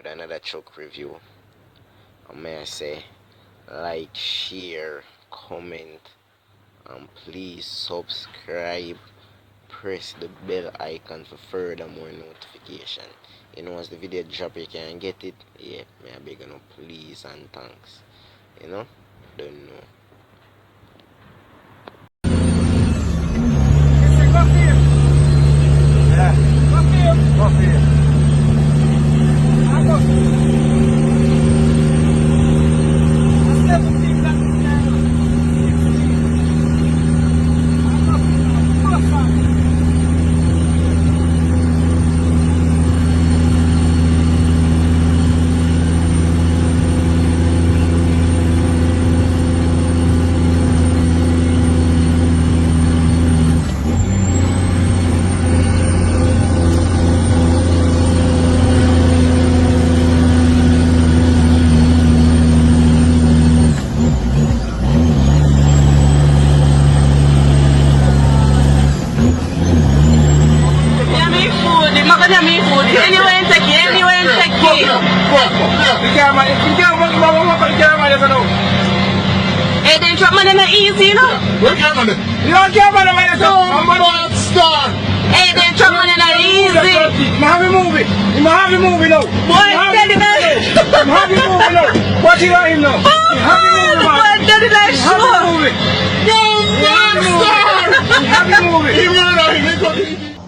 with another truck review. And may I say, like, share, comment, and please subscribe. Press the bell icon for further more notification. You know, as the video drop, you can get it. Yeah, may I beg you, please and thanks. You know, don't know. Hey, they drop money not easy, you know? What kind of money? You don't care about the money, so Bad start. Hey, they drop money not easy. Have you movie? You have you movie now. Boy, daddy, Have you movie now. What you got him now? Have you movie, man? boy, daddy, that's Have you sure. movie? Yo, bad start. Have you movie? He murdered him. He got him.